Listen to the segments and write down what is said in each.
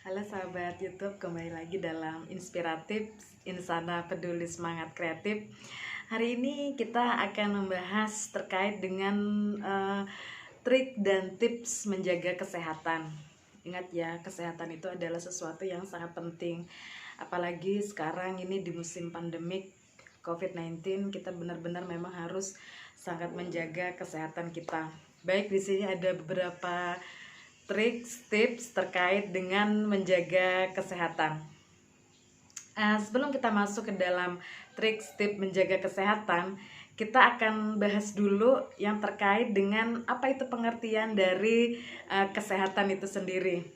Halo sahabat YouTube, kembali lagi dalam Inspiratif Insana Peduli Semangat Kreatif. Hari ini kita akan membahas terkait dengan trik dan tips menjaga kesehatan. Ingat ya, kesehatan itu adalah sesuatu yang sangat penting. Apalagi sekarang ini di musim pandemik COVID-19, kita benar-benar memang harus sangat menjaga kesehatan kita. Baik, di sini ada beberapa trik, tips terkait dengan menjaga kesehatan. Sebelum kita masuk ke dalam trik, tips menjaga kesehatan, kita akan bahas dulu yang terkait dengan apa itu pengertian dari kesehatan itu sendiri.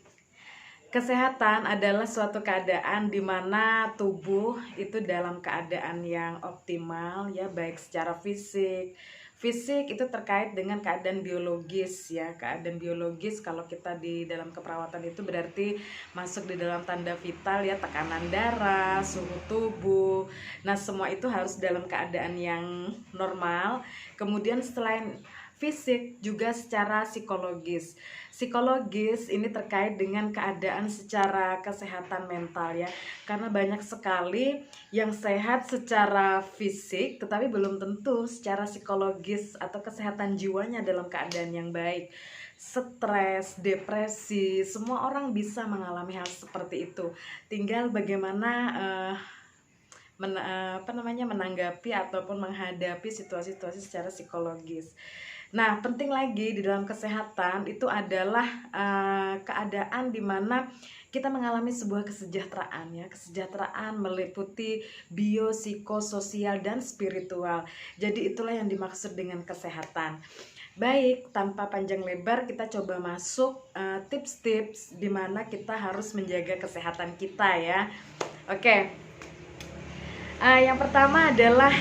Kesehatan adalah suatu keadaan di mana tubuh itu dalam keadaan yang optimal ya, baik secara fisik. Fisik itu terkait dengan keadaan biologis ya. Keadaan biologis kalau kita di dalam keperawatan itu berarti masuk di dalam tanda vital ya, tekanan darah, suhu tubuh. Nah, semua itu harus dalam keadaan yang normal. Kemudian selain fisik juga secara psikologis. Psikologis ini terkait dengan keadaan secara kesehatan mental ya. Karena banyak sekali yang sehat secara fisik tetapi belum tentu secara psikologis atau kesehatan jiwanya dalam keadaan yang baik. Stres, depresi, semua orang bisa mengalami hal seperti itu. Tinggal bagaimana menanggapi ataupun menghadapi situasi-situasi secara psikologis. Nah, penting lagi di dalam kesehatan itu adalah keadaan di mana kita mengalami sebuah kesejahteraan ya. Kesejahteraan meliputi biopsikososial dan spiritual. Jadi itulah yang dimaksud dengan kesehatan. Baik, tanpa panjang lebar kita coba masuk tips-tips di mana kita harus menjaga kesehatan kita ya. Oke. Yang pertama adalah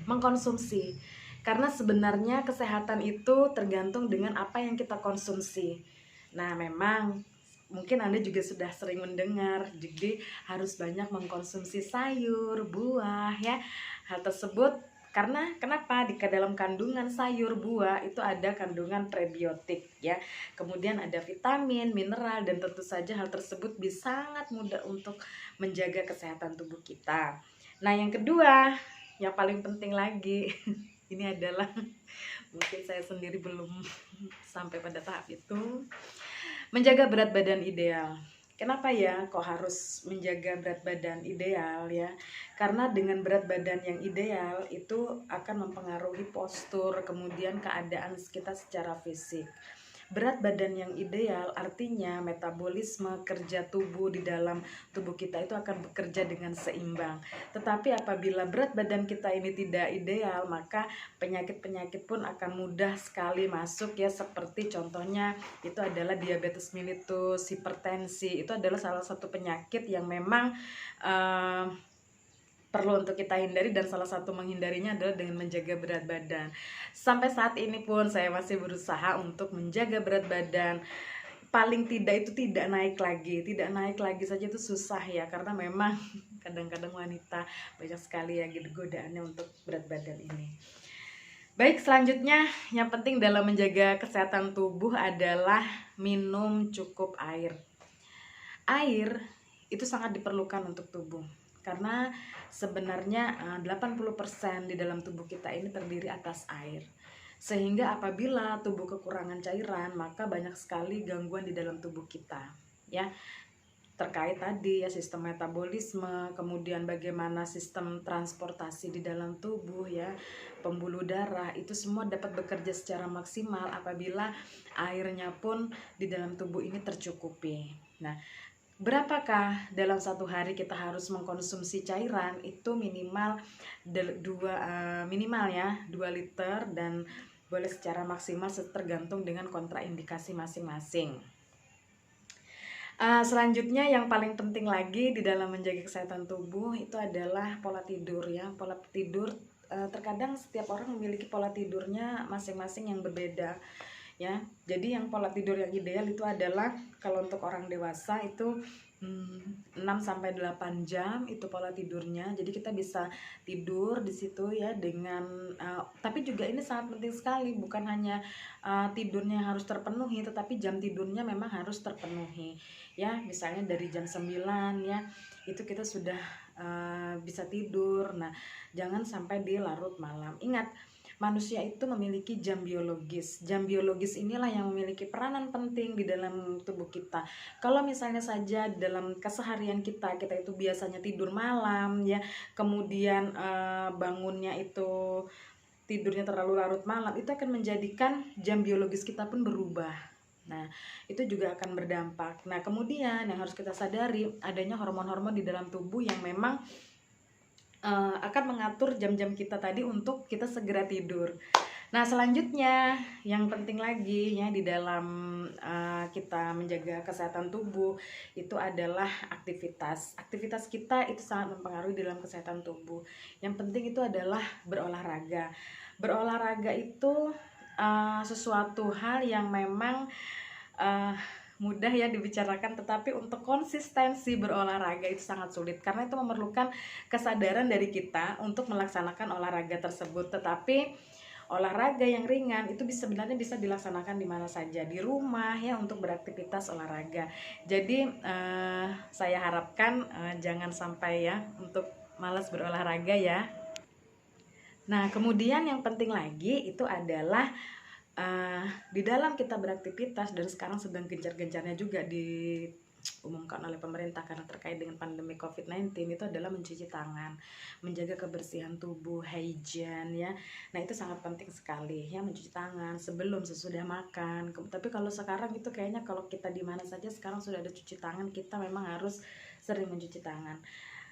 mengkonsumsi. Karena sebenarnya kesehatan itu tergantung dengan apa yang kita konsumsi. Nah, memang mungkin Anda juga sudah sering mendengar, jadi harus banyak mengkonsumsi sayur, buah ya. Hal tersebut karena kenapa? Di dalam kandungan sayur, buah itu ada kandungan prebiotik ya. Kemudian ada vitamin, mineral, dan tentu saja hal tersebut bisa sangat mudah untuk menjaga kesehatan tubuh kita. Nah, yang kedua, yang paling penting lagi ini adalah mungkin saya sendiri belum sampai pada tahap itu, menjaga berat badan ideal. Kenapa ya kok harus menjaga berat badan ideal ya? Karena dengan berat badan yang ideal itu akan mempengaruhi postur, kemudian keadaan kita secara fisik. Berat badan yang ideal artinya metabolisme kerja tubuh di dalam tubuh kita itu akan bekerja dengan seimbang. Tetapi apabila berat badan kita ini tidak ideal, maka penyakit-penyakit pun akan mudah sekali masuk ya, seperti contohnya itu adalah diabetes mellitus, hipertensi. Itu adalah salah satu penyakit yang memang perlu untuk kita hindari, dan salah satu menghindarinya adalah dengan menjaga berat badan. Sampai saat ini pun saya masih berusaha untuk menjaga berat badan. Paling tidak itu tidak naik lagi saja itu susah ya, karena memang kadang-kadang wanita banyak sekali ya godaannya untuk berat badan ini. Baik, selanjutnya yang penting dalam menjaga kesehatan tubuh adalah minum cukup air. Air itu sangat diperlukan untuk tubuh. Karena sebenarnya 80% di dalam tubuh kita ini terdiri atas air. Sehingga apabila tubuh kekurangan cairan, maka banyak sekali gangguan di dalam tubuh kita, ya. Terkait tadi ya sistem metabolisme, kemudian bagaimana sistem transportasi di dalam tubuh ya, pembuluh darah, itu semua dapat bekerja secara maksimal apabila airnya pun di dalam tubuh ini tercukupi. Nah, berapakah dalam satu hari kita harus mengkonsumsi cairan? Itu minimal 2 liter, dan boleh secara maksimal tergantung dengan kontraindikasi masing-masing. Selanjutnya yang paling penting lagi di dalam menjaga kesehatan tubuh itu adalah pola tidur ya. Pola tidur terkadang setiap orang memiliki pola tidurnya masing-masing yang berbeda. ya. Jadi yang pola tidur yang ideal itu adalah kalau untuk orang dewasa itu 6 sampai 8 jam itu pola tidurnya. Jadi kita bisa tidur di situ ya dengan tapi juga ini sangat penting sekali, bukan hanya tidurnya harus terpenuhi, tetapi jam tidurnya memang harus terpenuhi. Ya, misalnya dari jam 9 ya, itu kita sudah bisa tidur. Nah, jangan sampai di larut malam. Ingat, manusia itu memiliki jam biologis. Jam biologis inilah yang memiliki peranan penting di dalam tubuh kita. Kalau misalnya saja dalam keseharian kita itu biasanya tidur malam ya, kemudian bangunnya itu tidurnya terlalu larut malam, itu akan menjadikan jam biologis kita pun berubah. Nah, itu juga akan berdampak. Nah, kemudian yang harus kita sadari adanya hormon-hormon di dalam tubuh yang memang akan mengatur jam-jam kita tadi untuk kita segera tidur. Nah, selanjutnya yang penting lagi ya di dalam kita menjaga kesehatan tubuh itu adalah aktivitas. Aktivitas kita itu sangat mempengaruhi dalam kesehatan tubuh. Yang penting itu adalah berolahraga. Berolahraga itu sesuatu hal yang memang mudah ya dibicarakan, tetapi untuk konsistensi berolahraga itu sangat sulit karena itu memerlukan kesadaran dari kita untuk melaksanakan olahraga tersebut. Tetapi olahraga yang ringan itu sebenarnya bisa dilaksanakan di mana saja, di rumah ya, untuk beraktivitas olahraga. Jadi saya harapkan jangan sampai ya untuk malas berolahraga ya. Nah, kemudian yang penting lagi itu adalah di dalam kita beraktivitas, dan sekarang sedang gencar-gencarnya juga diumumkan oleh pemerintah karena terkait dengan pandemi COVID-19, itu adalah mencuci tangan, menjaga kebersihan tubuh, hygiene ya. Nah, itu sangat penting sekali ya, mencuci tangan sebelum sesudah makan. Tapi kalau sekarang itu kayaknya kalau kita di mana saja sekarang sudah ada cuci tangan, kita memang harus sering mencuci tangan.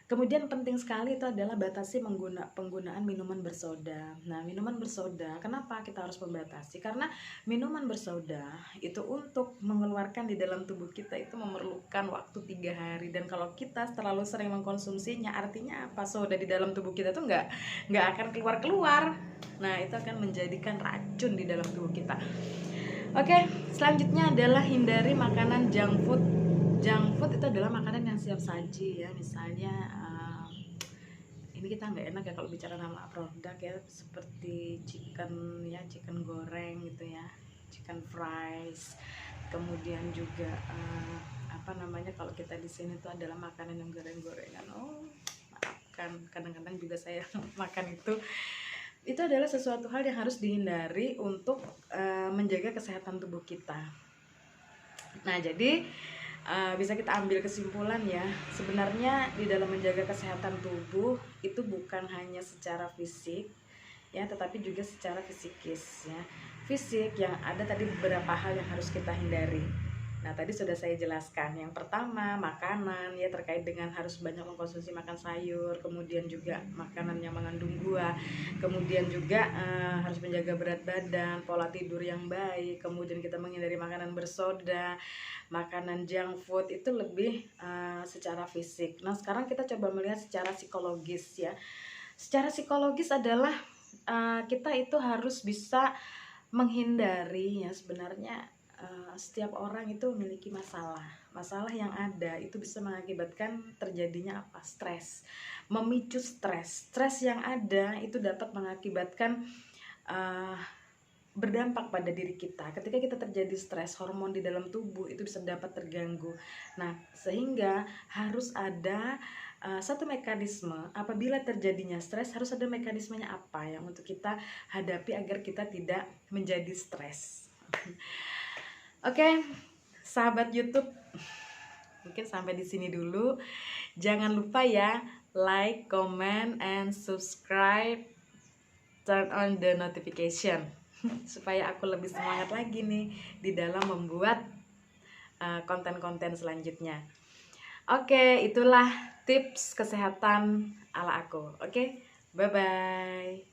Kemudian penting sekali itu adalah batasi penggunaan minuman bersoda. Nah, minuman bersoda, kenapa kita harus membatasi? Karena minuman bersoda itu untuk mengeluarkan di dalam tubuh kita itu memerlukan waktu 3 hari. Dan kalau kita terlalu sering mengkonsumsinya, artinya apa? Soda di dalam tubuh kita tuh nggak akan keluar-keluar. Nah, itu akan menjadikan racun di dalam tubuh kita. Oke, selanjutnya adalah hindari makanan junk food. Junk food itu adalah makanan yang siap saji ya, misalnya ini kita nggak enak ya kalau bicara nama produk ya, seperti chicken ya, chicken goreng gitu ya, chicken fries. Kemudian juga apa namanya, kalau kita di sini tuh adalah makanan yang goreng-gorengan. Oh, maafkan, kadang-kadang juga saya makan itu. Itu adalah sesuatu hal yang harus dihindari untuk menjaga kesehatan tubuh kita. Nah, jadi bisa kita ambil kesimpulan ya, sebenarnya di dalam menjaga kesehatan tubuh itu bukan hanya secara fisik ya, tetapi juga secara psikis ya. Fisik yang ada tadi beberapa hal yang harus kita hindari. Nah, tadi sudah saya jelaskan. Yang pertama, makanan ya, terkait dengan harus banyak mengkonsumsi makan sayur, kemudian juga makanan yang mengandung buah, kemudian juga harus menjaga berat badan, pola tidur yang baik, kemudian kita menghindari makanan bersoda, makanan junk food. Itu lebih secara fisik. Nah, sekarang kita coba melihat secara psikologis ya. Secara psikologis adalah kita itu harus bisa menghindari ya, sebenarnya setiap orang itu memiliki masalah yang ada itu bisa mengakibatkan terjadinya apa? Stres, memicu stres yang ada itu dapat mengakibatkan berdampak pada diri kita. Ketika kita terjadi stres, hormon di dalam tubuh itu bisa dapat terganggu. Nah, sehingga harus ada satu mekanisme. Apabila terjadinya stres, harus ada mekanismenya apa yang untuk kita hadapi agar kita tidak menjadi stres. Oke, sahabat YouTube, mungkin sampai di sini dulu. Jangan lupa ya, like, comment, and subscribe, turn on the notification supaya aku lebih semangat lagi nih di dalam membuat konten-konten selanjutnya. Oke, itulah tips kesehatan ala aku. Oke, bye-bye.